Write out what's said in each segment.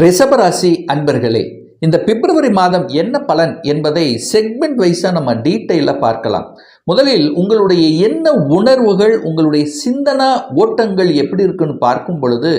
ரிஷபராசி அன்பர்களே, இந்த பிப்ரவரி மாதம் என்ன பலன் என்பதை செக்மெண்ட் வைஸாக நம்ம டீட்டெயிலாக பார்க்கலாம். முதலில் உங்களுடைய என்ன உணர்வுகள், உங்களுடைய சிந்தனா ஓட்டங்கள் எப்படி இருக்குன்னு பார்க்கும் பொழுது,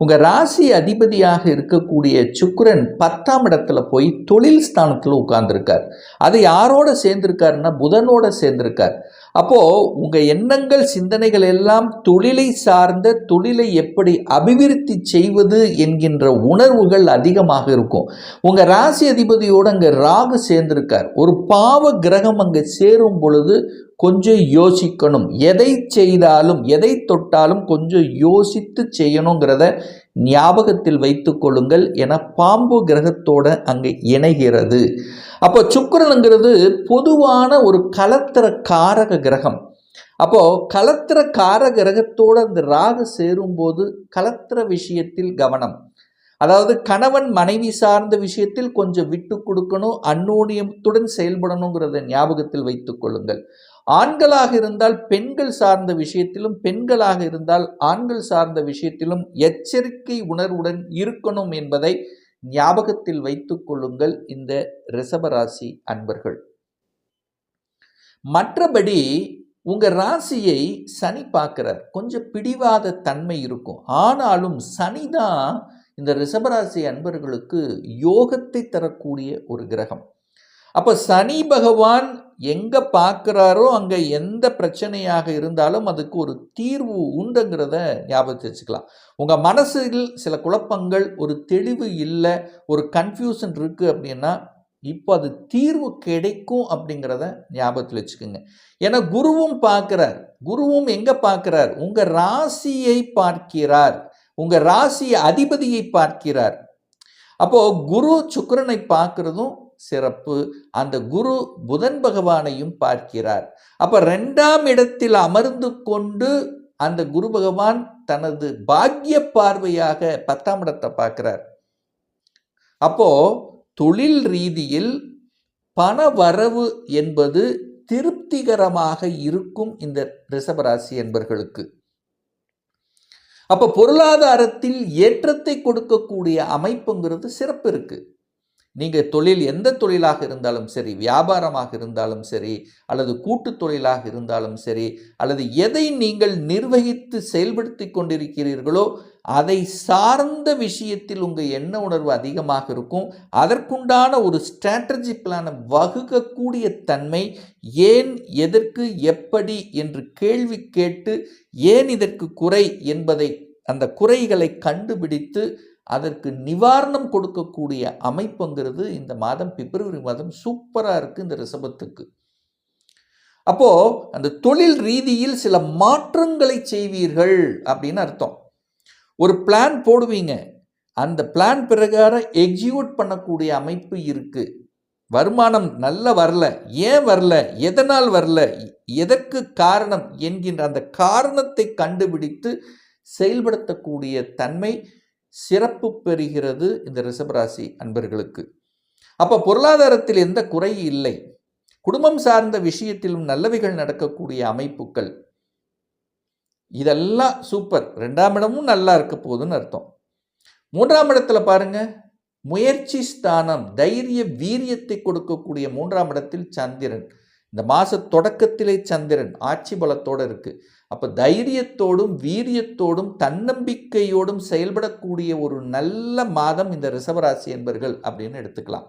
உங்கள் ராசி அதிபதியாக இருக்கக்கூடிய சுக்கிரன் 10ஆம் இடத்துல போய் தொழில் ஸ்தானத்தில் உட்கார்ந்துருக்கார். அது யாரோட சேர்ந்திருக்காருன்னா புதனோட சேர்ந்திருக்கார். அப்போது உங்கள் எண்ணங்கள் சிந்தனைகள் எல்லாம் தொழிலை சார்ந்த, தொழிலை எப்படி அபிவிருத்தி செய்வது என்கின்ற உணர்வுகள் அதிகமாக இருக்கும். உங்கள் ராசி அதிபதியோடு அங்கே ராகு சேர்ந்திருக்கார். ஒரு பாவ கிரகம் அங்கே சேரும் பொழுது கொஞ்சம் யோசிக்கணும். எதை செய்தாலும் எதை தொட்டாலும் கொஞ்சம் யோசித்து செய்யணுங்கிறத ஞாபகத்தில் வைத்து கொள்ளுங்கள். என பாம்பு கிரகத்தோட அங்கே இணைகிறது. அப்போ சுக்கிரனுங்கிறது பொதுவான ஒரு கலத்திர காரக கிரகம். அப்போ கலத்திர காரக கிரகத்தோடு அந்த ராகு சேரும்போது கலத்திர விஷயத்தில் கவனம். அதாவது கணவன் மனைவி சார்ந்த விஷயத்தில் கொஞ்சம் விட்டு கொடுக்கணும், அந்யோன்யத்துடன் செயல்படணுங்கிறத ஞாபகத்தில் வைத்துக் கொள்ளுங்கள். ஆண்களாக இருந்தால் பெண்கள் சார்ந்த விஷயத்திலும், பெண்களாக இருந்தால் ஆண்கள் சார்ந்த விஷயத்திலும் எச்சரிக்கை உணர்வுடன் இருக்கணும் என்பதை ஞாபகத்தில் வைத்துக் கொள்ளுங்கள் இந்த ரிஷபராசி அன்பர்கள். மற்றபடி உங்க ராசியை சனி பார்க்கிறார். கொஞ்சம் பிடிவாத தன்மை இருக்கும். ஆனாலும் சனிதான் இந்த ரிஷபராசி அன்பர்களுக்கு யோகத்தை தரக்கூடிய ஒரு கிரகம். அப்போ சனி பகவான் எங்கே பார்க்குறாரோ அங்கே எந்த பிரச்சனையாக இருந்தாலும் அதுக்கு ஒரு தீர்வு உண்டுங்கிறத ஞாபகத்தை வச்சுக்கலாம். உங்கள் மனசில் சில குழப்பங்கள், ஒரு தெளிவு இல்லை, ஒரு கன்ஃபியூஷன் இருக்குது அப்படின்னா இப்போ அது தீர்வு கிடைக்கும் அப்படிங்கிறத ஞாபகத்தில் வச்சுக்கோங்க. ஏன்னா குருவும் பார்க்குறார். குருவும் எங்கே பார்க்குறார்? உங்கள் ராசியை பார்க்கிறார். உங்கள் ராசி அதிபதியை பார்க்கிறார். அப்போது குரு சுக்கிரனை பார்க்குறதும் சிறப்பு. அந்த குரு புதன் பகவானையும் பார்க்கிறார். அப்போ 2ஆம் இடத்தில் அமர்ந்து கொண்டு அந்த குரு பகவான் தனது பாக்கிய பார்வையாக 10ஆம் இடத்தை பார்க்கிறார். அப்போ தொழில் ரீதியில் பண வரவு என்பது திருப்திகரமாக இருக்கும் இந்த ரிஷபராசி என்பர்களுக்கு. அப்போ பொருளாதாரத்தில் ஏற்றத்தை கொடுக்கக்கூடிய அமைப்புங்கிறது சிறப்பு இருக்கு. நீங்கள் தொழில் எந்த தொழிலாக இருந்தாலும் சரி, வியாபாரமாக இருந்தாலும் சரி, அல்லது கூட்டு தொழிலாக இருந்தாலும் சரி, அல்லது எதை நீங்கள் நிர்வகித்து செயல்படுத்தி கொண்டிருக்கிறீர்களோ அதை சார்ந்த விஷயத்தில் உங்கள் எண்ண உணர்வு அதிகமாக இருக்கும். அதற்குண்டான ஒரு ஸ்ட்ராட்டஜி பிளானை வகுக்கக்கூடிய தன்மை, ஏன், எதற்கு, எப்படி என்று கேள்வி கேட்டு ஏன் இதற்கு குறை என்பதை, அந்த குறைகளை கண்டுபிடித்து அதற்கு நிவாரணம் கொடுக்கக்கூடிய அமைப்புங்கிறது இந்த மாதம் பிப்ரவரி மாதம் சூப்பராக இருக்குது இந்த ரிஷபத்துக்கு. அப்போது அந்த தொழில் ரீதியில் சில மாற்றங்களை செய்வீர்கள் அப்படின்னு அர்த்தம். ஒரு பிளான் போடுவீங்க, அந்த பிளான் பிரகாரம் எக்ஸிக்யூட் பண்ணக்கூடிய அமைப்பு இருக்குது. வருமானம் நல்லா வரல, ஏன் வரல, எதனால் வரல, எதற்கு காரணம் என்கின்ற அந்த காரணத்தை கண்டுபிடித்து செயல்படுத்தக்கூடிய தன்மை சிறப்பு பெறுகிறது இந்த ரிஷபராசி அன்பர்களுக்கு. அப்போ பொருளாதாரத்தில் எந்த குறை இல்லை. குடும்பம் சார்ந்த விஷயத்திலும் நல்லவைகள் நடக்கக்கூடிய அமைப்புகள் இதெல்லாம் சூப்பர். 2ஆம் இடமும் நல்லா இருக்க போகுதுன்னு அர்த்தம். 3ஆம் இடத்துல பாருங்க, முயற்சி ஸ்தானம், தைரிய வீரியத்தை கொடுக்கக்கூடிய 3ஆம் இடத்தில் சந்திரன். இந்த மாத தொடக்கத்திலே சந்திரன் ஆட்சி பலத்தோடு இருக்குது. அப்போ தைரியத்தோடும் வீரியத்தோடும் தன்னம்பிக்கையோடும் செயல்படக்கூடிய ஒரு நல்ல மாதம் இந்த ரிஷபராசி என்பர்கள் அப்படின்னு எடுத்துக்கலாம்.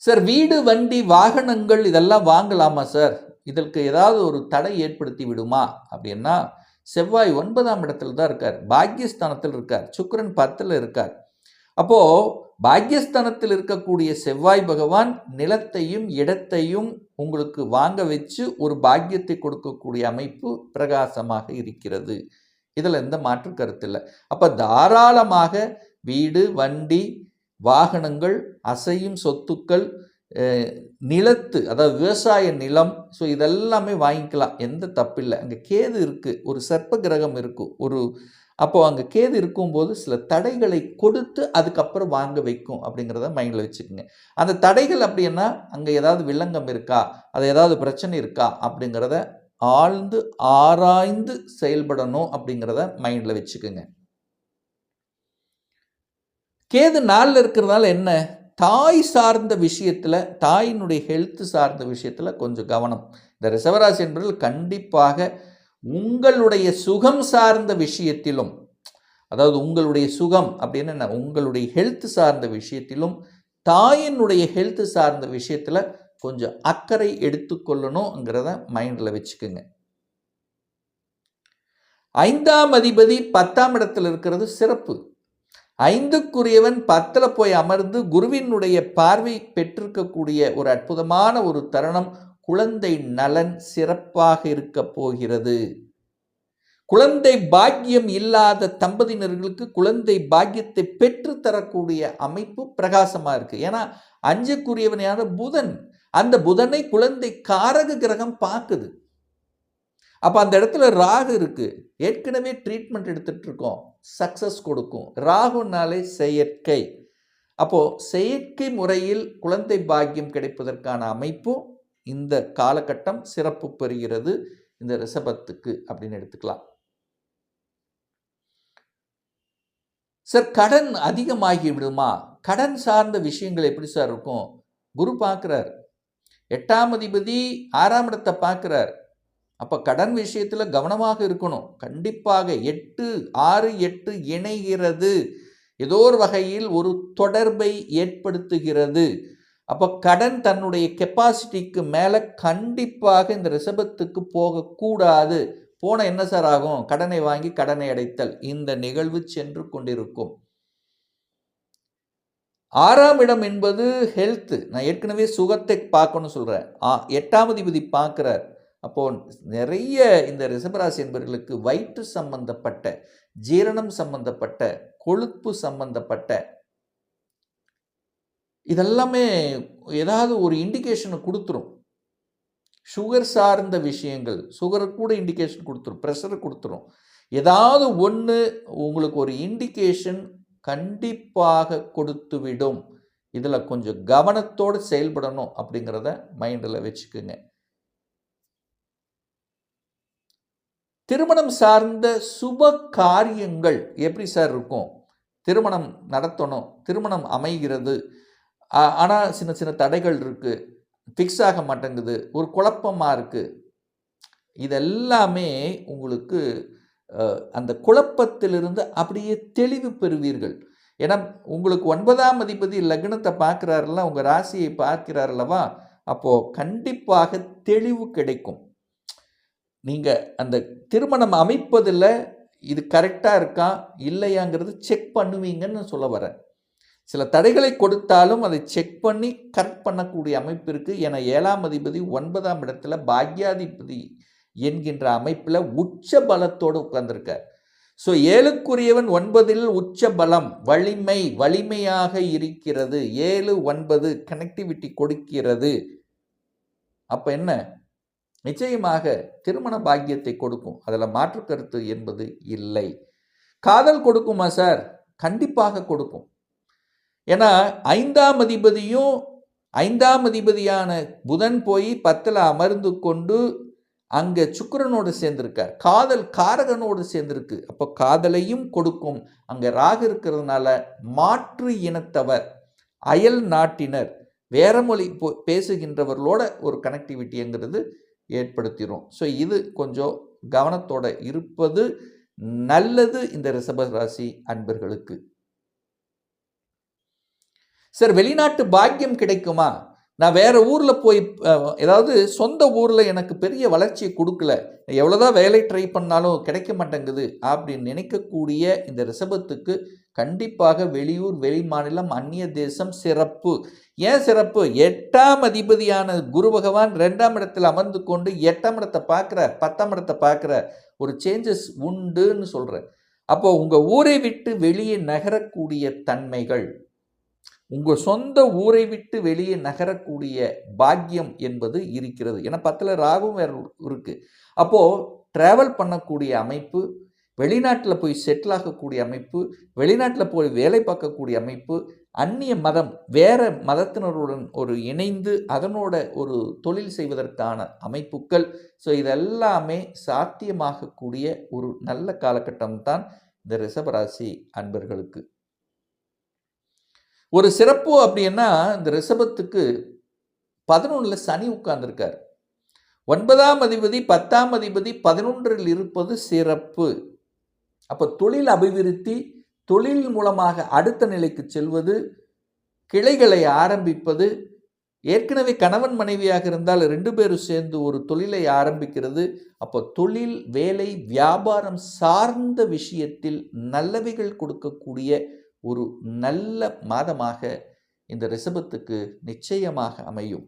சார், வீடு, வண்டி, வாகனங்கள் இதெல்லாம் வாங்கலாமா சார்? இதற்கு ஏதாவது ஒரு தடை ஏற்படுத்தி விடுமா அப்படின்னா, செவ்வாய் 9ஆம் இடத்துல தான் இருக்கார், பாக்கியஸ்தானத்தில் இருக்கார், சுக்கிரன் 10ல் இருக்கார். அப்போது பாக்கியஸ்தானத்தில் இருக்கக்கூடிய செவ்வாய் பகவான் நிலத்தையும் இடத்தையும் உங்களுக்கு வாங்க வச்சு ஒரு பாக்கியத்தை கொடுக்கக்கூடிய அமைப்பு பிரகாசமாக இருக்கிறது. இதில் எந்த மாற்று கருத்து இல்லை. அப்போ தாராளமாக வீடு, வண்டி, வாகனங்கள், அசையும் சொத்துக்கள், நிலத்து, அதாவது விவசாய நிலம், ஸோ இதெல்லாமே வாங்கிக்கலாம், எந்த தப்பில்லை. அங்கே கேது இருக்குது, ஒரு சர்ப்ப கிரகம் இருக்குது, அப்போது அங்கே கேது இருக்கும்போது சில தடைகளை கொடுத்து அதுக்கப்புறம் வாங்க வைக்கும் அப்படிங்கிறத மைண்டில் வச்சுக்கோங்க. அந்த தடைகள் அப்படின்னா அங்கே ஏதாவது வில்லங்கம் இருக்கா, அது ஏதாவது பிரச்சனை இருக்கா அப்படிங்கிறத ஆழ்ந்து ஆராய்ந்து செயல்படணும் அப்படிங்கிறத மைண்டில் வச்சுக்கோங்க. கேது 4ல் இருக்கிறதுனால என்ன, தாய் சார்ந்த விஷயத்தில், தாயினுடைய ஹெல்த் சார்ந்த விஷயத்தில் கொஞ்சம் கவனம். இந்த ரிஷபராசி என்பவர்கள் கண்டிப்பாக உங்களுடைய சுகம் சார்ந்த விஷயத்திலும், அதாவது உங்களுடைய சுகம் அப்படின்னு என்ன, உங்களுடைய ஹெல்த் சார்ந்த விஷயத்திலும் தாயினுடைய ஹெல்த் சார்ந்த விஷயத்தில் கொஞ்சம் அக்கறை எடுத்துக்கொள்ளணுங்கிறத மைண்டில் வச்சுக்கோங்க. 5ஆம் அதிபதி 10ஆம் இடத்தில் இருக்கிறது சிறப்பு. 5க்குரியவன் 10ல் போய் அமர்ந்து குருவினுடைய பார்வை பெற்றிருக்கக்கூடிய ஒரு அற்புதமான ஒரு தருணம். குழந்தை நலன் சிறப்பாக இருக்க போகிறது. குழந்தை பாக்கியம் இல்லாத தம்பதியினர்களுக்கு குழந்தை பாக்கியத்தை பெற்று தரக்கூடிய அமைப்பு பிரகாசமா இருக்கு. ஏன்னா 5க்குரியவன் யார், புதன். அந்த புதனை குழந்தை காரக கிரகம் பார்க்குது. அப்போ அந்த இடத்துல ராகு இருக்கு. ஏற்கனவே ட்ரீட்மெண்ட் எடுத்துட்டு இருக்கோம், சக்சஸ் கொடுக்கும். ராகுனாலே செயற்கை. அப்போ செயற்கை முறையில் குழந்தை பாக்கியம் கிடைப்பதற்கான அமைப்பும் இந்த காலகட்டம் சிறப்பு பெறுகிறது இந்த ரிஷபத்துக்கு அப்படின்னு எடுத்துக்கலாம். சார், கடன் அதிகமாகி விடுமா? கடன் சார்ந்த விஷயங்கள் எப்படி சார் இருக்கும்? குரு பார்க்கிறார், 8ஆம் அதிபதி 6ஆம் இடத்தை பார்க்கிறார். அப்போ கடன் விஷயத்தில் கவனமாக இருக்கணும். கண்டிப்பாக 8, 6, 8 இணைகிறது, ஏதோ ஒரு வகையில் ஒரு தொடர்பை ஏற்படுத்துகிறது. அப்போ கடன் தன்னுடைய கெப்பாசிட்டிக்கு மேலே கண்டிப்பாக இந்த ரிஷபத்துக்கு போகக்கூடாது. போன என்ன சார் ஆகும்? கடனை வாங்கி கடனை அடைத்தல் இந்த நிகழ்வு சென்று கொண்டிருக்கும். 6ஆம் இடம் என்பது ஹெல்த். நான் ஏற்கனவே சுகத்தை பார்க்கணும்னு சொல்கிறேன். 8ஆம் அதிபதி பார்க்குறார். அப்போ நிறைய இந்த ரிஷபராசி என்பவர்களுக்கு வயிற்று சம்பந்தப்பட்ட, ஜீரணம் சம்பந்தப்பட்ட, கொழுப்பு சம்பந்தப்பட்ட இதெல்லாமே ஏதாவது ஒரு இண்டிகேஷனை கொடுத்துரும். சுகர் சார்ந்த விஷயங்கள், சுகரை கூட இண்டிகேஷன் கொடுத்துரும், ப்ரெஷரை கொடுத்துரும். ஏதாவது ஒன்று உங்களுக்கு ஒரு இண்டிகேஷன் கண்டிப்பாக கொடுத்துவிடும். இதில் கொஞ்சம் கவனத்தோடு செயல்படணும் அப்படிங்கிறத மைண்டில் வச்சுக்குங்க. திருமணம் சார்ந்த சுப காரியங்கள் எப்படி சார் இருக்கும்? திருமணம் நடத்தணும், திருமணம் அமைகிறது, ஆனால் சின்ன சின்ன தடைகள் இருக்குது, ஃபிக்ஸ் ஆக மாட்டேங்குது, ஒரு குழப்பமாக இருக்குது. இதெல்லாமே உங்களுக்கு அந்த குழப்பத்திலிருந்து அப்படியே தெளிவு பெறுவீர்கள். ஏன்னா உங்களுக்கு 9ஆம் அதிபதி லக்னத்தை பார்க்குறாருல, உங்கள் ராசியை பார்க்கிறார்களவா, அப்போது கண்டிப்பாக தெளிவு கிடைக்கும். நீங்கள் அந்த திருமணம் அமைப்பதில் இது கரெக்டாக இருக்கா இல்லையாங்கிறது செக் பண்ணுவீங்கன்னு சொல்ல வரேன். சில தடைகளை கொடுத்தாலும் அதை செக் பண்ணி கரெக்ட் பண்ணக்கூடிய அமைப்பு இருக்குது. ஏன்னா 7ஆம் அதிபதி 9ஆம் இடத்துல பாக்யாதிபதி என்கின்ற அமைப்பில் உச்ச பலத்தோடு உட்கார்ந்துருக்கார். ஸோ 7க்குரியவன் 9ல் உச்ச பலம், வலிமையாக இருக்கிறது. 7, 9 கனெக்டிவிட்டி கொடுக்கிறது. அப்போ என்ன, நிச்சயமாக திருமண பாக்கியத்தை கொடுக்கும். அதில் மாற்று கருத்து என்பது இல்லை. காதல் கொடுக்குமா சார்? கண்டிப்பாக கொடுக்கும். ஏன்னா 5ஆம் அதிபதியும் 5ஆம் அதிபதியான புதன் போய் 10ல் அமர்ந்து கொண்டு அங்கே சுக்கிரனோடு சேர்ந்திருக்கார். காதல் காரகனோடு சேர்ந்திருக்கு. அப்போ காதலையும் கொடுக்கும். அங்கே ராகு இருக்கிறதுனால மாற்று இனத்தவர், அயல் நாட்டினர், வேற மொழி பேசுகின்றவர்களோட ஒரு கனெக்டிவிட்டிங்கிறது ஏற்படுத்திடும். ஸோ இது கொஞ்சம் கவனத்தோட இருப்பது நல்லது இந்த ரிஷப ராசி அன்பர்களுக்கு. சார், வெளிநாட்டு பாக்கியம் கிடைக்குமா? நான் வேற ஊரில் போய், ஏதாவது சொந்த ஊரில் எனக்கு பெரிய வளர்ச்சியை கொடுக்கல, எவ்வளோதான் வேலை ட்ரை பண்ணாலும் கிடைக்க மாட்டேங்குது அப்படின்னு நினைக்கக்கூடிய இந்த ரிஷபத்துக்கு கண்டிப்பாக வெளியூர், வெளி மாநிலம், அந்நிய தேசம் சிறப்பு. ஏன் சிறப்பு? 8ஆம் அதிபதியான குரு பகவான் 2ஆம் இடத்தில் அமர்ந்து கொண்டு 8ஆம் இடத்தை பார்க்குறார், 10ஆம் இடத்தை பார்க்குறார். ஒரு சேஞ்சஸ் உண்டுன்னு சொல்கிறேன். அப்போ உங்கள் ஊரை விட்டு வெளியே நகரக்கூடிய தன்மைகள், உங்கள் சொந்த ஊரை விட்டு வெளியே நகரக்கூடிய பாக்கியம் என்பது இருக்கிறது. ஏன்னா 10ல் ராகும் வேறு இருக்குது. அப்போது ட்ராவல் பண்ணக்கூடிய அமைப்பு, வெளிநாட்டில் போய் செட்டில் ஆகக்கூடிய அமைப்பு, வெளிநாட்டில் போய் வேலை பார்க்கக்கூடிய அமைப்பு, அந்நிய மதம், வேற மதத்தினருடன் ஒரு இணைந்து அதனோட ஒரு தொழில் செய்வதற்கான அமைப்புகள். ஸோ இதெல்லாமே சாத்தியமாகக்கூடிய ஒரு நல்ல காலகட்டம் தான் இந்த ரிஷபராசி அன்பர்களுக்கு. ஒரு சிறப்பு அப்படின்னா இந்த ரிஷபத்துக்கு 11 சனி உட்கார்ந்துருக்கார். 9ஆம் அதிபதி 10ஆம் அதிபதி 11 இருப்பது சிறப்பு. அப்போ தொழில் அபிவிருத்தி, தொழில் மூலமாக அடுத்த நிலைக்கு செல்வது, கிளைகளை ஆரம்பிப்பது, ஏற்கனவே கணவன் மனைவியாக இருந்தால் 2 பேரும் சேர்ந்து ஒரு தொழிலை ஆரம்பிக்கிறது. அப்போ தொழில், வேலை, வியாபாரம் சார்ந்த விஷயத்தில் நல்லவைகள் கொடுக்கக்கூடிய ஒரு நல்ல மாதமாக இந்த ரிஷபத்துக்கு நிச்சயமாக அமையும்.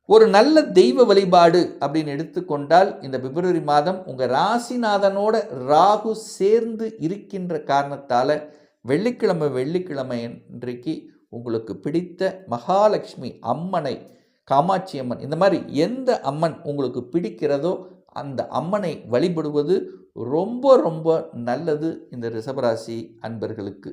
ஒரு நல்ல தெய்வ வழிபாடு அப்படின்னு எடுத்துக்கொண்டால் இந்த பிப்ரவரி மாதம் உங்கள் ராசிநாதனோட ராகு சேர்ந்து இருக்கின்ற காரணத்தால் வெள்ளிக்கிழமை இன்றைக்கு உங்களுக்கு பிடித்த மகாலட்சுமி அம்மனை, காமாட்சி அம்மன், இந்த மாதிரி எந்த அம்மன் உங்களுக்கு பிடிக்கிறதோ அந்த அம்மனை வழிபடுவது ரொம்ப ரொம்ப நல்லது இந்த ரிஷபராசி அன்பர்களுக்கு.